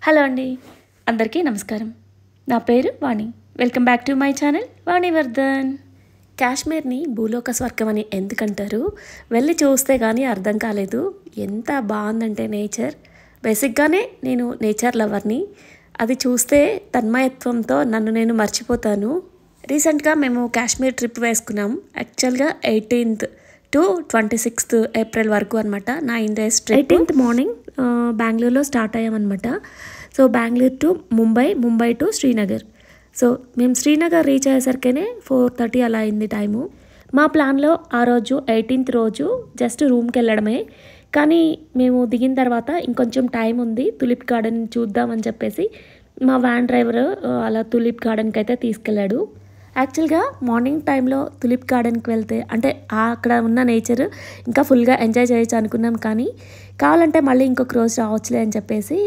Hello అండి, అందరికీ నమస్కారం. నా పేరు Vani. Welcome back to my channel Vanivardhan. కాశ్మీర్ని భూలోక స్వర్గం అని ఎందుకంటారు? వెళ్ళి చూస్తే కానీ అర్థం కాలేదు. ఎంత బాగుందంటే నేచర్. బేసిక్గానే నేను నేచర్ లవర్ని. అది చూస్తే తన్మయత్వంతో నన్ను నేను మర్చిపోతాను. రీసెంట్గా మేము కాశ్మీర్ ట్రిప్ వేసుకున్నాం. యాక్చువల్గా 18th to 26th ఏప్రిల్ వరకు అనమాట. 9 days ట్రిప్. 18th మార్నింగ్ బెంగళూరులో స్టార్ట్ అయ్యామన్నమాట. So Bengaluru to Mumbai to Srinagar. So మేము శ్రీనగర్ రీచ్ అయ్యేసరికనే 4:30 అలా అయింది టైము. మా ప్లాన్లో ఆ రోజు 18th రోజు జస్ట్ రూమ్కి వెళ్ళడమే. కానీ మేము దిగిన తర్వాత ఇంకొంచెం టైం ఉంది, తులిప్ గార్డెన్ చూద్దామని చెప్పేసి మా వ్యాన్ డ్రైవర్ అలా తులిప్ గార్డెన్కి అయితే తీసుకెళ్ళాడు. యాక్చువల్గా మార్నింగ్ టైంలో తులిప్ గార్డెన్కి వెళ్తే అంటే అక్కడ ఉన్న నేచర్ ఇంకా ఫుల్గా ఎంజాయ్ చేయొచ్చు అనుకున్నాం. కానీ కావాలంటే మళ్ళీ ఇంకొక రోజు రావచ్చులే అని చెప్పేసి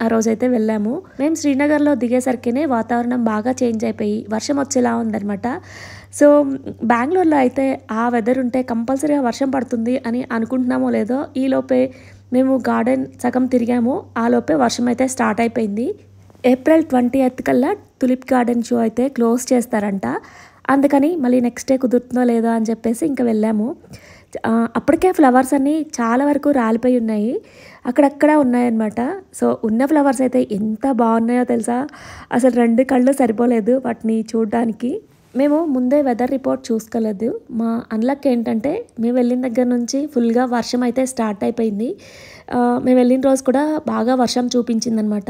ఆ రోజైతే వెళ్ళాము. మేము శ్రీనగర్లో దిగేసరికినే వాతావరణం బాగా చేంజ్ అయిపోయి వర్షం వచ్చేలా ఉందన్నమాట. సో బెంగళూరులో అయితే ఆ వెదర్ ఉంటే కంపల్సరీగా వర్షం పడుతుంది అని అనుకుంటున్నామో లేదో, ఈలోపే మేము గార్డెన్ సగం తిరిగాము, ఆ లోపే వర్షం అయితే స్టార్ట్ అయిపోయింది. ఏప్రిల్ 20th కల్లా తులిప్ గార్డెన్ షో అయితే క్లోజ్ చేస్తారంట. అందుకని మళ్ళీ నెక్స్ట్ డే కుదురుతుందో లేదో అని చెప్పేసి ఇంకా వెళ్ళాము. అప్పటికే ఫ్లవర్స్ అన్నీ చాలా వరకు రాలిపోయి ఉన్నాయి, అక్కడక్కడ ఉన్నాయన్నమాట. సో ఉన్న ఫ్లవర్స్ అయితే ఎంత బాగున్నాయో తెలుసా, అసలు 2 కళ్ళు సరిపోలేదు వాటిని చూడడానికి. మేము ముందే వెదర్ రిపోర్ట్ చూసుకోలేదు. మా అన్లక్ ఏంటంటే మేము వెళ్ళిన దగ్గర నుంచి ఫుల్గా వర్షం అయితే స్టార్ట్ అయిపోయింది. మేము వెళ్ళిన రోజు కూడా బాగా వర్షం చూపించిందనమాట.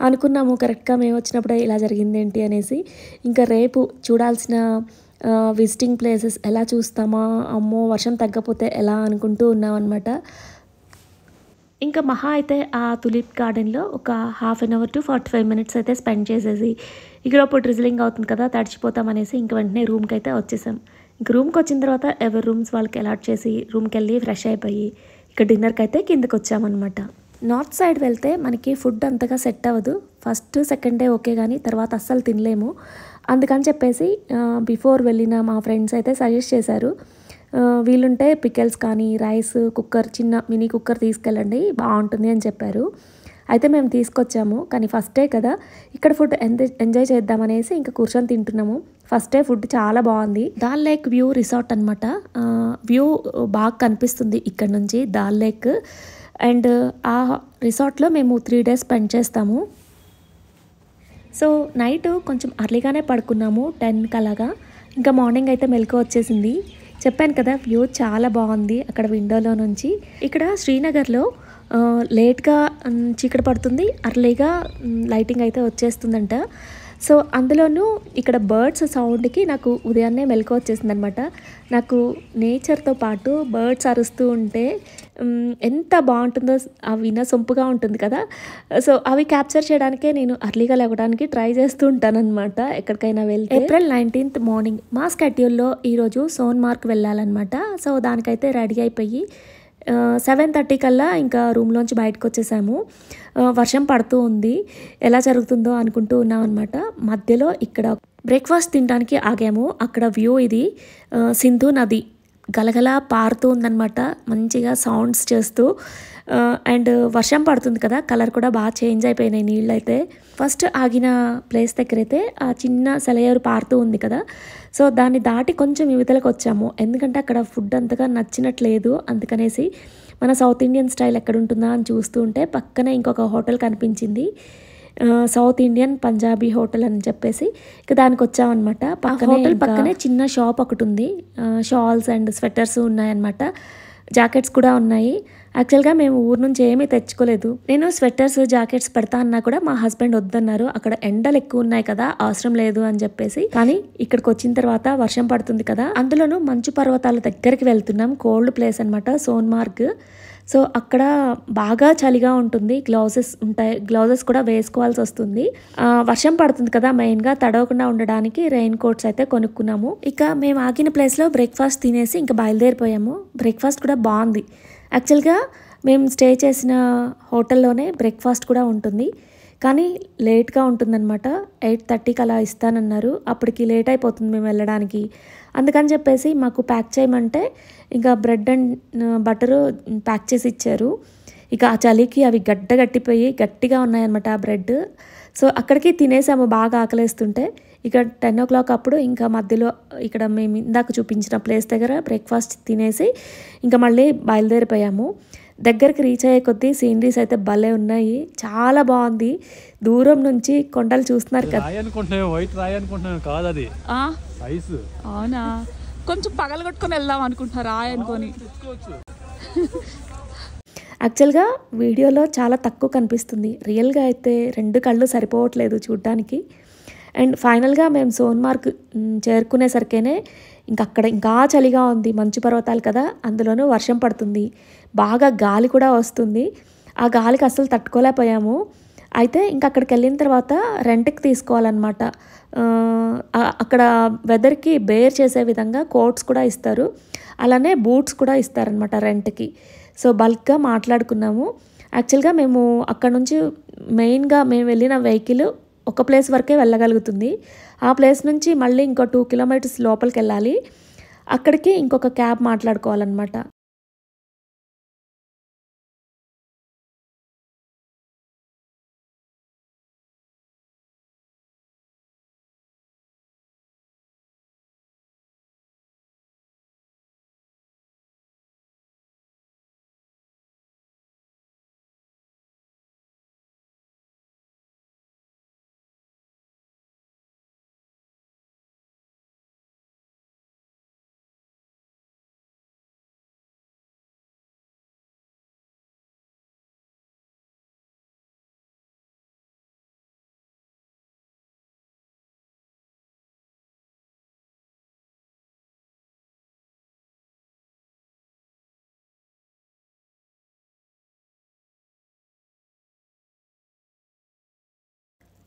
అనుకున్నాము కరెక్ట్గా మేము వచ్చినప్పుడే ఇలా జరిగింది ఏంటి అనేసి. ఇంకా రేపు చూడాల్సిన విజిటింగ్ ప్లేసెస్ ఎలా చూస్తామా, అమ్మో వర్షం తగ్గపోతే ఎలా అనుకుంటూ ఉన్నాం అనమాట. ఇంకా మహా అయితే ఆ తులిప్ గార్డెన్లో ఒక 1/2 hour to 45 minutes అయితే స్పెండ్ చేసేసి ఇక్కడ డ్రిజిలింగ్ అవుతుంది కదా, తడిచిపోతామనేసి ఇంక వెంటనే రూమ్కి అయితే వచ్చేసాం. ఇంక రూమ్కి వచ్చిన తర్వాత ఎవరి రూమ్స్ వాళ్ళకి అలాట్ చేసి రూమ్కి వెళ్ళి ఫ్రెష్ అయిపోయి ఇక డిన్నర్కి అయితే కిందకి వచ్చామన్నమాట. నార్త్ సైడ్ వెళ్తే మనకి ఫుడ్ అంతగా సెట్ అవ్వదు. ఫస్ట్ సెకండ్ డే ఓకే, కానీ తర్వాత అస్సలు తినలేము. అందుకని చెప్పేసి బిఫోర్ వెళ్ళిన మా ఫ్రెండ్స్ అయితే సజెస్ట్ చేశారు, వీలుంటే పికెల్స్ కానీ రైస్ కుక్కర్, చిన్న మినీ కుక్కర్ తీసుకెళ్ళండి బాగుంటుంది అని చెప్పారు. అయితే మేము తీసుకొచ్చాము. కానీ ఫస్ట్ డే కదా, ఇక్కడ ఫుడ్ ఎంజాయ్ చేద్దామనేసి ఇంకా కూర్చొని తింటున్నాము. ఫస్ట్ డే ఫుడ్ చాలా బాగుంది. దాల్ లేక్ వ్యూ రిసార్ట్ అనమాట. వ్యూ బాగా కనిపిస్తుంది ఇక్కడ నుంచి దాల్ లేక్. అండ్ ఆ రిసార్ట్లో మేము 3 days స్పెండ్ చేస్తాము. సో నైట్ కొంచెం అర్లీగానే పడుకున్నాము, 10 అలాగా. ఇంకా మార్నింగ్ అయితే మెలకు వచ్చేసింది. చెప్పాను కదా, వ్యూ చాలా బాగుంది అక్కడ విండోలో నుంచి. ఇక్కడ శ్రీనగర్లో లేట్గా చీకటి పడుతుంది, అర్లీగా లైటింగ్ అయితే వచ్చేస్తుందంట. సో అందులోనూ ఇక్కడ బర్డ్స్ సౌండ్కి నాకు ఉదయాన్నే మెలకు వచ్చేసింది అనమాట. నాకు నేచర్తో పాటు బర్డ్స్ అరుస్తూ ఉంటే ఎంత బాగుంటుందో, అవి వినసొంపుగా ఉంటుంది కదా. సో అవి క్యాప్చర్ చేయడానికే నేను అర్లీగా లేవడానికి ట్రై చేస్తూ ఉంటాను అనమాట ఎక్కడికైనా వెళ్తే. ఏప్రిల్ 19th మార్నింగ్ మా స్కెడ్యూల్లో ఈరోజు సోన్మార్గ్ వెళ్ళాలన్నమాట. సో దానికైతే రెడీ అయిపోయి 7:30 కల్లా ఇంకా రూమ్లోంచి బయటకు వచ్చేసాము. వర్షం పడుతూ ఉంది, ఎలా జరుగుతుందో అనుకుంటూ ఉన్నాం అనమాట. మధ్యలో ఇక్కడ బ్రేక్ఫాస్ట్ తినడానికి ఆగాము. అక్కడ వ్యూ ఇది, సింధు నది గలగల పారుతూ ఉందన్నమాట, మంచిగా సౌండ్స్ చేస్తూ. అండ్ వర్షం పడుతుంది కదా, కలర్ కూడా బాగా చేంజ్ అయిపోయినాయి నీళ్ళు అయితే. ఫస్ట్ ఆగిన ప్లేస్ దగ్గర అయితే ఆ చిన్న సెలయేరు పారుతూ ఉంది కదా, సో దాన్ని దాటి కొంచెం యువతలకు వచ్చాము. ఎందుకంటే అక్కడ ఫుడ్ అంతగా నచ్చినట్లేదు, అందుకనేసి మన సౌత్ ఇండియన్ స్టైల్ ఎక్కడ ఉంటుందా అని చూస్తూ ఉంటే పక్కనే ఇంకొక హోటల్ కనిపించింది, సౌత్ ఇండియన్ పంజాబీ హోటల్ అని చెప్పేసి. ఇక దానికి వచ్చామన్నమాట. హోటల్ పక్కనే చిన్న షాప్ ఒకటి ఉంది, షాల్స్ అండ్ స్వెటర్స్ ఉన్నాయన్నమాట, జాకెట్స్ కూడా ఉన్నాయి. యాక్చువల్గా మేము ఊరు నుంచి ఏమీ తెచ్చుకోలేదు. నేను స్వెటర్స్ జాకెట్స్ పెడతా అన్నా కూడా మా హస్బెండ్ వద్దన్నారు, అక్కడ ఎండలు ఎక్కువ ఉన్నాయి కదా, అవసరం లేదు అని చెప్పేసి. కానీ ఇక్కడికి వచ్చిన తర్వాత వర్షం పడుతుంది కదా, అందులోనూ మంచు పర్వతాల దగ్గరికి వెళ్తున్నాం. కోల్డ్ ప్లేస్ అనమాట సోన్మార్గ్. సో అక్కడ బాగా చలిగా ఉంటుంది, గ్లౌజెస్ ఉంటాయి, గ్లౌజెస్ కూడా వేసుకోవాల్సి వస్తుంది. వర్షం పడుతుంది కదా, మెయిన్గా తడవకుండా ఉండడానికి రెయిన్ కోట్స్ అయితే కొనుక్కున్నాము. ఇక మేము ఆగిన ప్లేస్లో బ్రేక్ఫాస్ట్ తినేసి ఇంకా బయలుదేరిపోయాము. బ్రేక్ఫాస్ట్ కూడా బాగుంది. యాక్చువల్గా మేము స్టే చేసిన హోటల్లోనే బ్రేక్ఫాస్ట్ కూడా ఉంటుంది, కానీ లేట్గా ఉంటుందన్నమాట. 8:30కి అలా ఇస్తానన్నారు. అప్పటికి లేట్ అయిపోతుంది మేము వెళ్ళడానికి. అందుకని చెప్పేసి మాకు ప్యాక్ చేయమంటే ఇంకా బ్రెడ్ అండ్ బటరు ప్యాక్ చేసి ఇచ్చారు. ఇక ఆ చలికి అవి గట్టిపోయి గట్టిగా ఉన్నాయన్నమాట ఆ బ్రెడ్. సో అక్కడికి తినేసాము బాగా ఆకలేస్తుంటే. ఇక 10 o'clock అప్పుడు ఇంకా మధ్యలో ఇక్కడ మేము ఇందాక చూపించిన ప్లేస్ దగ్గర బ్రేక్ఫాస్ట్ తినేసి ఇంకా మళ్ళీ బయలుదేరిపోయాము. దగ్గరికి రీచ్ అయ్యే కొద్దీ సీనరీస్ అయితే భలే ఉన్నాయి, చాలా బాగుంది. దూరం నుంచి కొండలు చూస్తున్నారు కదా. వైట్ రాయి అనుకుంటున్నాను, కాదు అది ఐస్. అవునా, కొంచెం పగలగొట్టుకొని వెళ్దాం అనుకుంటున్నారు రాయి అనుకొని. యాక్చువల్గా వీడియోలో చాలా తక్కువ కనిపిస్తుంది, రియల్గా అయితే 2 కళ్ళు సరిపోవట్లేదు చూడ్డానికి. అండ్ ఫైనల్గా మేము సోన్మార్గ్ చేరుకునేసరికేనే అక్కడ ఇంకా చలిగా ఉంది, మంచు పర్వతాలు కదా, అందులోనూ వర్షం పడుతుంది, బాగా గాలి కూడా వస్తుంది. ఆ గాలికి అస్సలు తట్టుకోలేకపోయాము. అయితే అక్కడికి వెళ్ళిన తర్వాత రెంట్కి తీసుకోవాలన్నమాట. అక్కడ వెదర్కి బేర్ చేసే విధంగా కోట్స్ కూడా ఇస్తారు, అలానే బూట్స్ కూడా ఇస్తారనమాట రెంట్కి. సో బల్క్గా మాట్లాడుకున్నాము. యాక్చువల్గా మేము అక్కడ నుంచి మెయిన్గా మేము వెళ్ళిన వెహికల్ ఒక ప్లేస్ వరకే వెళ్ళగలుగుతుంది. ఆ ప్లేస్ నుంచి మళ్ళీ ఇంకో 2 kilometers లోపలికి వెళ్ళాలి. అక్కడికి ఇంకొక క్యాబ్ మాట్లాడుకోవాలన్నమాట.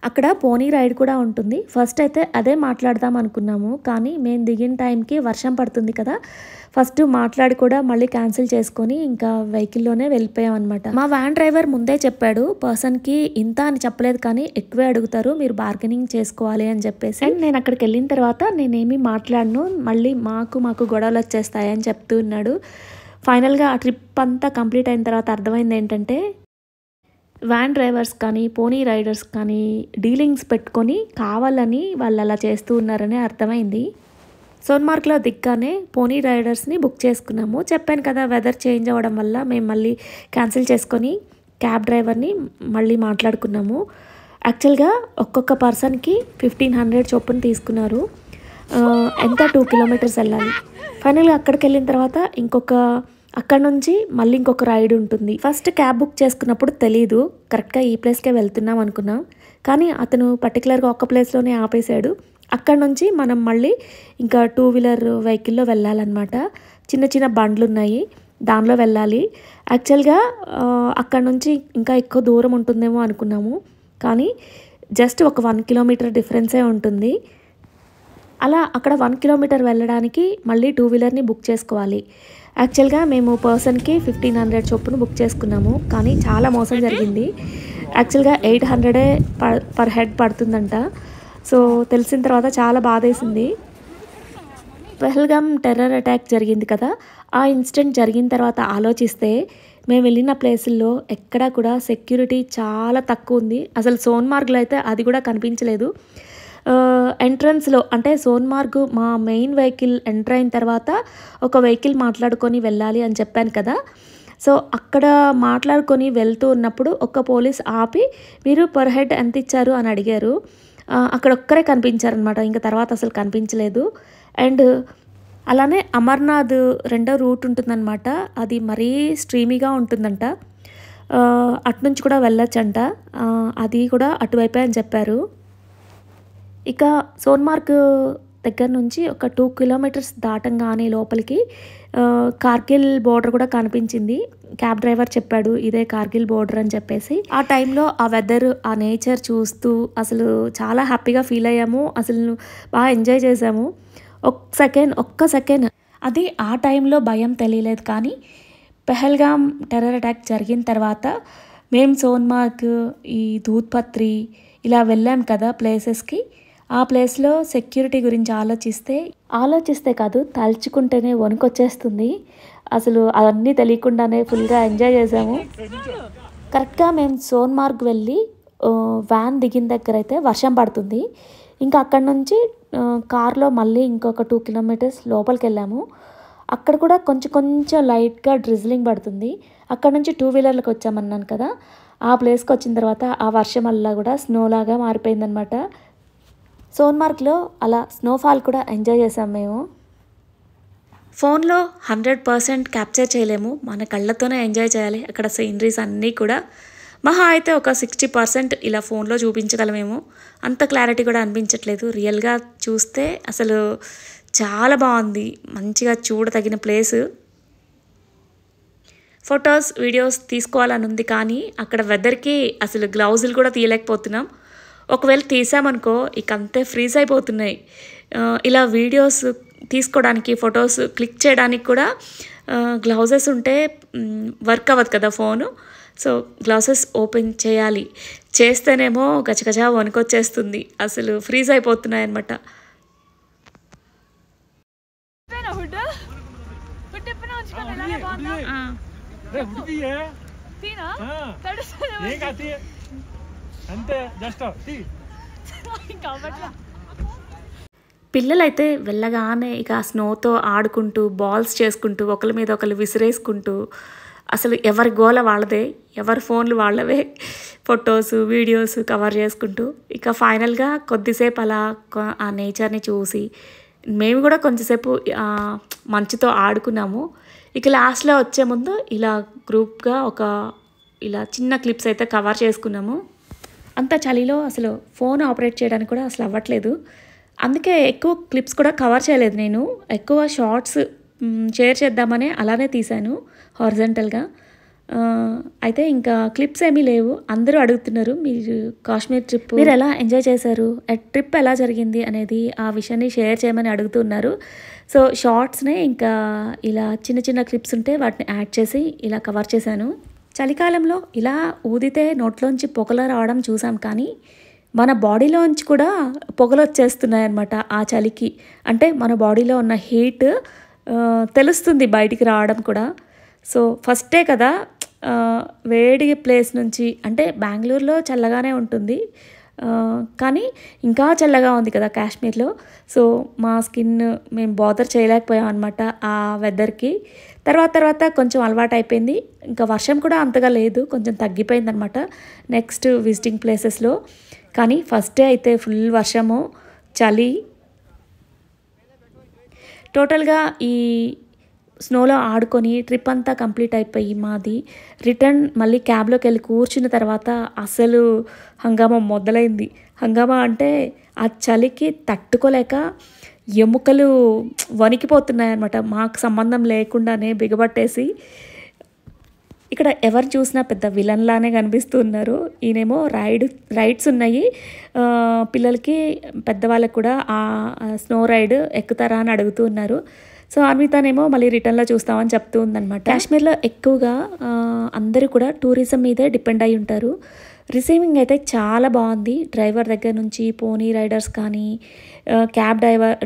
అక్కడ పోనీ రైడ్ కూడా ఉంటుంది. ఫస్ట్ అయితే అదే మాట్లాడదాం అనుకున్నాము, కానీ మేము దిగిన టైంకి వర్షం పడుతుంది కదా, ఫస్ట్ మాట్లాడి కూడా మళ్ళీ క్యాన్సిల్ చేసుకొని ఇంకా వెహికల్లోనే వెళ్ళిపోయాం అనమాట. మా వ్యాన్ డ్రైవర్ ముందే చెప్పాడు, పర్సన్కి ఇంత అని చెప్పలేదు కానీ ఎక్కువే అడుగుతారు, మీరు బార్గెనింగ్ చేసుకోవాలి అని చెప్పేసి. అండ్ నేను అక్కడికి వెళ్ళిన తర్వాత నేనేమి మాట్లాడను, మళ్ళీ మాకు గొడవలు వచ్చేస్తాయని చెప్తూ ఉన్నాడు. ఫైనల్గా ఆ ట్రిప్ అంతా కంప్లీట్ అయిన తర్వాత అర్థమైంది ఏంటంటే, వ్యాన్ డ్రైవర్స్ కానీ పోనీ రైడర్స్ కానీ డీలింగ్స్ పెట్టుకొని కావాలని వాళ్ళు అలా చేస్తూ ఉన్నారని అర్థమైంది. సోన్మార్గ్లో దిగ్గానే పోనీ రైడర్స్ని బుక్ చేసుకున్నాము. చెప్పాను కదా, వెదర్ చేంజ్ అవ్వడం వల్ల మేము మళ్ళీ క్యాన్సిల్ చేసుకొని క్యాబ్ డ్రైవర్ని మళ్ళీ మాట్లాడుకున్నాము. యాక్చువల్గా ఒక్కొక్క పర్సన్కి 1500 చొప్పున తీసుకున్నారు. ఎంత 2 kilometers వెళ్ళాలి. ఫైనల్గా అక్కడికి వెళ్ళిన తర్వాత అక్కడ నుంచి మళ్ళీ ఇంకొక రైడ్ ఉంటుంది. ఫస్ట్ క్యాబ్ బుక్ చేసుకున్నప్పుడు తెలీదు, కరెక్ట్గా ఈ ప్లేస్కే వెళ్తున్నాం అనుకున్నాం, కానీ అతను పర్టికులర్గా ఒక ప్లేస్లోనే ఆపేశాడు. అక్కడ నుంచి మనం మళ్ళీ ఇంకా 2-wheeler వెహికల్లో వెళ్ళాలన్నమాట. చిన్న బండ్లు ఉన్నాయి, దానిలో వెళ్ళాలి. యాక్చువల్గా అక్కడ నుంచి ఇంకా ఎక్కువ దూరం ఉంటుందేమో అనుకున్నాము, కానీ జస్ట్ ఒక 1 kilometer డిఫరెన్సే ఉంటుంది. అలా అక్కడ 1 kilometer వెళ్ళడానికి మళ్ళీ 2-wheelerని బుక్ చేసుకోవాలి. యాక్చువల్గా మేము పర్సన్కి 1500 చొప్పున బుక్ చేసుకున్నాము, కానీ చాలా మోసం జరిగింది. యాక్చువల్గా 800 పర్ హెడ్ పడుతుందంట. సో తెలిసిన తర్వాత చాలా బాధేసింది. పహల్గామ్ టెర్రర్ అటాక్ జరిగింది కదా, ఆ ఇన్సిడెంట్ జరిగిన తర్వాత ఆలోచిస్తే మేము వెళ్ళిన ప్లేసుల్లో ఎక్కడా కూడా సెక్యూరిటీ చాలా తక్కువ ఉంది. అసలు సోన్మార్గ్లో అయితే అది కూడా కనిపించలేదు. ఎంట్రన్స్లో అంటే సోన్మార్గ్ మా మెయిన్ వెహికల్ ఎంటర్ అయిన తర్వాత ఒక వెహికల్ మాట్లాడుకొని వెళ్ళాలి అని చెప్పాను కదా, సో అక్కడ మాట్లాడుకొని వెళ్తూ ఉన్నప్పుడు ఒక పోలీస్ ఆపి మీరు పర్ హెడ్ ఎంత ఇచ్చారు అని అడిగారు. అక్కడ ఒక్కరే కనిపించారనమాట, ఇంకా తర్వాత అసలు కనిపించలేదు. అండ్ అలానే అమర్నాథ్ రెండో రూట్ ఉంటుందన్నమాట, అది మరీ స్ట్రీమీగా ఉంటుందంట, అటునుంచి కూడా వెళ్ళొచ్చంట, అది కూడా అటువైపే అని చెప్పారు. ఇక సోన్మార్గ్ దగ్గర నుంచి ఒక 2 kilometers దాటంగానే లోపలికి కార్గిల్ బోర్డర్ కూడా కనిపించింది. క్యాబ్ డ్రైవర్ చెప్పాడు ఇదే కార్గిల్ బోర్డర్ అని చెప్పేసి. ఆ టైంలో ఆ వెదర్, ఆ నేచర్ చూస్తూ అసలు చాలా హ్యాపీగా ఫీల్ అయ్యాము, అసలు బాగా ఎంజాయ్ చేసాము. ఒక్క సెకండ్ అది ఆ టైంలో భయం తెలియలేదు, కానీ పహల్గామ్ టెర్రర్ అటాక్ జరిగిన తర్వాత మేము సోన్మార్గ్, ఈ దూద్పత్రి ఇలా వెళ్ళాం కదా ప్లేసెస్కి, ఆ ప్లేస్లో సెక్యూరిటీ గురించి ఆలోచిస్తే కాదు తలుచుకుంటేనే వణుకొచ్చేస్తుంది. అసలు అవన్నీ తెలియకుండానే ఫుల్గా ఎంజాయ్ చేసాము. కరెక్ట్గా మేము సోన్మార్గ్ వెళ్ళి వ్యాన్ దిగిన దగ్గర అయితే వర్షం పడుతుంది. ఇంకా అక్కడ నుంచి కార్లో మళ్ళీ ఇంకొక 2 కిలోమీటర్స్ లోపలికి వెళ్ళాము. అక్కడ కూడా కొంచెం లైట్గా డ్రిజ్లింగ్ పడుతుంది. అక్కడ నుంచి 2 వీలర్లకు వచ్చామన్నాను కదా, ఆ ప్లేస్కి వచ్చిన తర్వాత ఆ వర్షం వల్ల కూడా స్నోలాగా మారిపోయిందనమాట. సోన్మార్గ్లో అలా స్నోఫాల్ కూడా ఎంజాయ్ చేసాం మేము. ఫోన్లో 100% క్యాప్చర్ చేయలేము, మన కళ్ళతోనే ఎంజాయ్ చేయాలి. అక్కడ సీనరీస్ అన్నీ కూడా మహా అయితే ఒక 60% ఇలా ఫోన్లో చూపించగలమేమో. అంత క్లారిటీ కూడా అనిపించట్లేదు. రియల్గా చూస్తే అసలు చాలా బాగుంది, మంచిగా చూడతగిన ప్లేసు. ఫొటోస్ వీడియోస్ తీసుకోవాలని ఉంది, కానీ అక్కడ వెదర్కి అసలు గ్లౌజులు కూడా తీయలేకపోతున్నాం. ఒకవేళ తీసామనుకో ఇక అంతే ఫ్రీజ్ అయిపోతున్నాయి. ఇలా వీడియోస్ తీసుకోవడానికి ఫొటోస్ క్లిక్ చేయడానికి కూడా గ్లౌజెస్ ఉంటే వర్క్ అవ్వదు కదా ఫోను. సో గ్లౌజెస్ ఓపెన్ చేస్తేనేమో గచగజా వణుకొచ్చేస్తుంది, అసలు ఫ్రీజ్ అయిపోతున్నాయి అనమాట. పిల్లలైతే వెళ్ళగానే ఇక స్నోతో ఆడుకుంటూ బాల్స్ చేసుకుంటూ ఒకరి మీద ఒకరు విసిరేసుకుంటూ అసలు ఎవరి గోల వాళ్ళదే, ఎవరి ఫోన్లు వాళ్ళవే, ఫొటోస్ వీడియోస్ కవర్ చేసుకుంటూ ఇక ఫైనల్గా కొద్దిసేపు అలా ఆ నేచర్ని చూసి మేము కూడా కొంచెంసేపు మంచుతో ఆడుకున్నాము. ఇక లాస్ట్లో వచ్చే ముందు ఇలా గ్రూప్గా ఇలా చిన్న క్లిప్స్ అయితే కవర్ చేసుకున్నాము. అంత చలిలో అసలు ఫోన్ ఆపరేట్ చేయడానికి కూడా అసలు అవ్వట్లేదు. అందుకే ఎక్కువ క్లిప్స్ కూడా కవర్ చేయలేదు. నేను ఎక్కువ షార్ట్స్ షేర్ చేద్దామని అలానే తీశాను హారిజంటల్గా. అయితే ఇంకా క్లిప్స్ ఏమీ లేవు. అందరూ అడుగుతున్నారు మీరు కాశ్మీర్ ట్రిప్ మీరు ఎలా ఎంజాయ్ చేశారు, ట్రిప్ ఎలా జరిగింది అనేది ఆ విషయాన్ని షేర్ చేయమని అడుగుతున్నారు. సో షార్ట్స్నే ఇంకా ఇలా చిన్న క్లిప్స్ ఉంటే వాటిని యాడ్ చేసి ఇలా కవర్ చేశాను. చలికాలంలో ఇలా ఊదితే నోట్లోంచి పొగలు రావడం చూసాం, కానీ మన బాడీలోంచి కూడా పొగలు వచ్చేస్తున్నాయి అన్నమాట ఆ చలికి. అంటే మన బాడీలో ఉన్న హీట్ తెలుస్తుంది బయటికి రావడం కూడా. సో ఫస్టే కదా వేడి ప్లేస్ నుంచి, అంటే బెంగళూరులో చల్లగానే ఉంటుంది కానీ ఇంకా చల్లగా ఉంది కదా కాశ్మీర్లో. సో మా స్కిన్ మేము బాదర్ చేయలేకపోయాం అనమాట ఆ వెదర్కి. తర్వాత కొంచెం అలవాటు అయిపోయింది. ఇంకా వర్షం కూడా అంతగా లేదు, కొంచెం తగ్గిపోయింది అనమాట నెక్స్ట్ విజిటింగ్ ప్లేసెస్లో. కానీ ఫస్ట్ డే అయితే ఫుల్ వర్షము, చలి. టోటల్గా ఈ స్నోలో ఆడుకొని ట్రిప్ అంతా కంప్లీట్ అయిపోయి మాది రిటర్న్ మళ్ళీ క్యాబ్లోకి వెళ్ళి కూర్చున్న తర్వాత అసలు హంగామా మొదలైంది. హంగామా అంటే ఆ చలికి తట్టుకోలేక ఎముకలు వణికిపోతున్నాయి అన్నమాట, మాకు సంబంధం లేకుండానే బిగబట్టేసి. ఇక్కడ ఎవరు చూసినా పెద్ద విలన్లానే కనిపిస్తున్నారు. ఈయనేమో రైడ్స్ ఉన్నాయి పిల్లలకి పెద్దవాళ్ళకి కూడా, ఆ స్నో రైడ్ ఎక్కుతారా అని అడుగుతూ ఉన్నారు. సో అన్వితానేమో మళ్ళీ రిటర్న్లో చూస్తామని చెప్తూ ఉందన్నమాట. కాశ్మీర్లో ఎక్కువగా అందరూ కూడా టూరిజం మీదే డిపెండ్ అయి ఉంటారు. రిసీవింగ్ అయితే చాలా బాగుంది. డ్రైవర్ దగ్గర నుంచి పోనీ రైడర్స్ కానీ క్యాబ్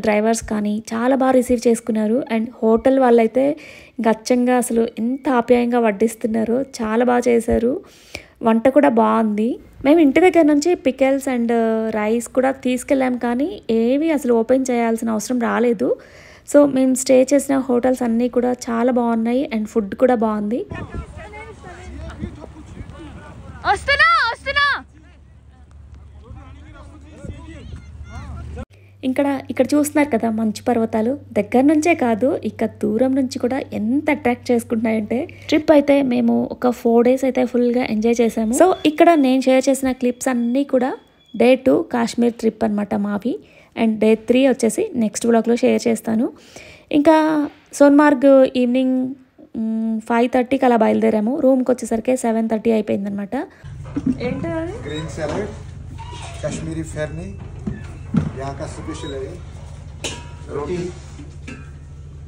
డ్రైవర్స్ కానీ చాలా బాగా రిసీవ్ చేసుకున్నారు. అండ్ హోటల్ వాళ్ళైతే గచ్చంగా అసలు ఎంత ఆప్యాయంగా వడ్డిస్తున్నారో చాలా బాగా చేశారు. వంట కూడా బాగుంది. మేము ఇంటి దగ్గర నుంచి పికెల్స్ అండ్ రైస్ కూడా తీసుకెళ్ళాం, కానీ ఏవి అసలు ఓపెన్ చేయాల్సిన అవసరం రాలేదు. సో మేము స్టే చేసిన హోటల్స్ అన్నీ కూడా చాలా బాగున్నాయి అండ్ ఫుడ్ కూడా బాగుంది. ఇక్కడ చూస్తున్నారు కదా మంచు పర్వతాలు, దగ్గర నుంచే కాదు ఇక దూరం నుంచి కూడా ఎంత అట్రాక్ట్ చేసుకుంటున్నాయంటే. ట్రిప్ అయితే మేము ఒక 4 days అయితే ఫుల్గా ఎంజాయ్ చేసాము. సో ఇక్కడ నేను షేర్ చేసిన క్లిప్స్ అన్నీ కూడా Day 2 కాశ్మీర్ ట్రిప్ అనమాట మావి. అండ్ Day 3 వచ్చేసి నెక్స్ట్ వ్లాగ్లో షేర్ చేస్తాను. ఇంకా సోన్మార్గ్ ఈవినింగ్ 5:30కి అలా బయలుదేరాము. రూమ్కి వచ్చేసరికి 7:30 అయిపోయిందనమాట. ఏంటది? ग्रीन सैलेड, कश्मीरी फेरनी, यहाँ का स्पेशल है, रोटी,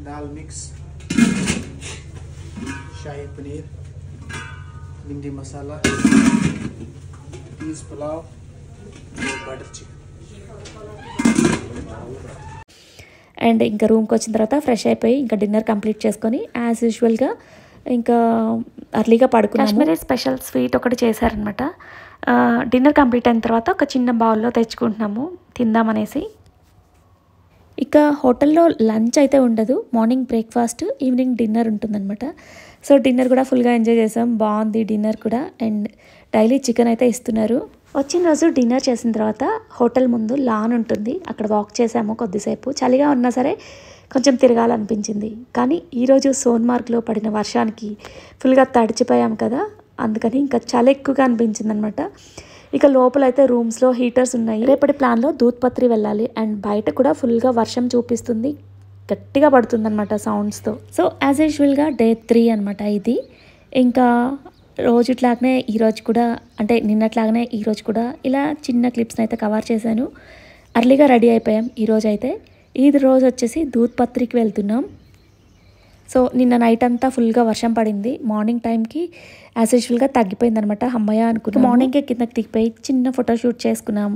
दाल mix, shahi paneer, bhindi masala, peas pulao, butter chicken. And ఇంకా రూమ్కి వచ్చిన తర్వాత ఫ్రెష్ అయిపోయి ఇంకా డిన్నర్ కంప్లీట్ చేసుకొని యాజ్ యూజువల్గా ఇంకా అర్లీగా పడుకున్నాము. కాశ్మీరీ స్పెషల్ స్వీట్ ఒకటి చేశారనమాట. డిన్నర్ కంప్లీట్ అయిన తర్వాత ఒక చిన్న బౌల్లో తెచ్చుకుంటున్నాము తిందామనేసి. ఇక హోటల్లో లంచ్ అయితే ఉండదు, మార్నింగ్ బ్రేక్ఫాస్ట్, ఈవినింగ్ డిన్నర్ ఉంటుందన్నమాట. సో డిన్నర్ కూడా ఫుల్గా ఎంజాయ్ చేసాం, బాగుంది డిన్నర్ కూడా. అండ్ డైలీ చికెన్ అయితే ఇస్తున్నారు. వచ్చిన రోజు డిన్నర్ చేసిన తర్వాత హోటల్ ముందు లాన్ ఉంటుంది, అక్కడ వాక్ చేసాము కొద్దిసేపు. చలిగా ఉన్నా సరే కొంచెం తిరగాలనిపించింది. కానీ ఈరోజు సోన్మార్గ్లో పడిన వర్షానికి ఫుల్గా తడిచిపోయాం కదా, అందుకని ఇంకా చలి ఎక్కువగా అనిపించింది అనమాట. ఇక లోపలైతే రూమ్స్లో హీటర్స్ ఉన్నాయి. రేపటి ప్లాన్లో దూద్పత్రి వెళ్ళాలి. అండ్ బయట కూడా ఫుల్గా వర్షం చూపిస్తుంది, గట్టిగా పడుతుంది అనమాట సౌండ్స్తో. సో యాజ్ యూజువల్గా డే 3 అనమాట ఇది. ఇంకా రోజుట్లాగానే ఈరోజు కూడా, అంటే నిన్నట్లాగానే ఈరోజు కూడా ఇలా చిన్న క్లిప్స్ని అయితే కవర్ చేశాను. అర్లీగా రెడీ అయిపోయాం ఈరోజు అయితే. ఈ రోజు వచ్చేసి దూద్పత్రికి వెళ్తున్నాం. సో నిన్న నైట్ అంతా ఫుల్గా వర్షం పడింది. మార్నింగ్ టైంకి యాజ్ యూజువల్గా తగ్గిపోయింది అనమాట. అమ్మయ్య అనుకున్నాం. మార్నింగ్కే కిందకి దిగిపోయి చిన్న ఫోటోషూట్ చేసుకున్నాం.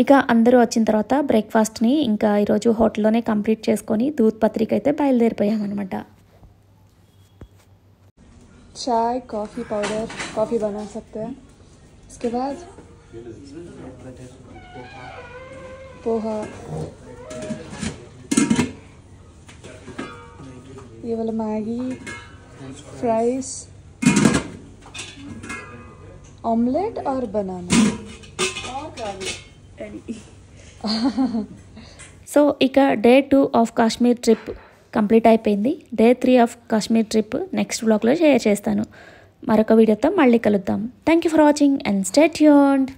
ఇక అందరూ వచ్చిన తర్వాత బ్రేక్ఫాస్ట్ని ఇంకా ఈరోజు హోటల్లోనే కంప్లీట్ చేసుకొని దూద్పత్రికి అయితే బయలుదేరిపోయాం అనమాట. चाय कॉफ़ी पाउडर कॉफ़ी बना सकते हैं. इसके बाद पोहा, ये वाला मैगी, फ्राइज, ऑमलेट और बनाना. సో ఇక day 2 of Kashmir trip complete అయిపోయింది. Day 3 of Kashmir trip next వ్లాగ్లో షేర్ చేస్తాను. మరొక వీడియోతో మళ్ళీ కలుద్దాం. Thank you for watching and stay tuned.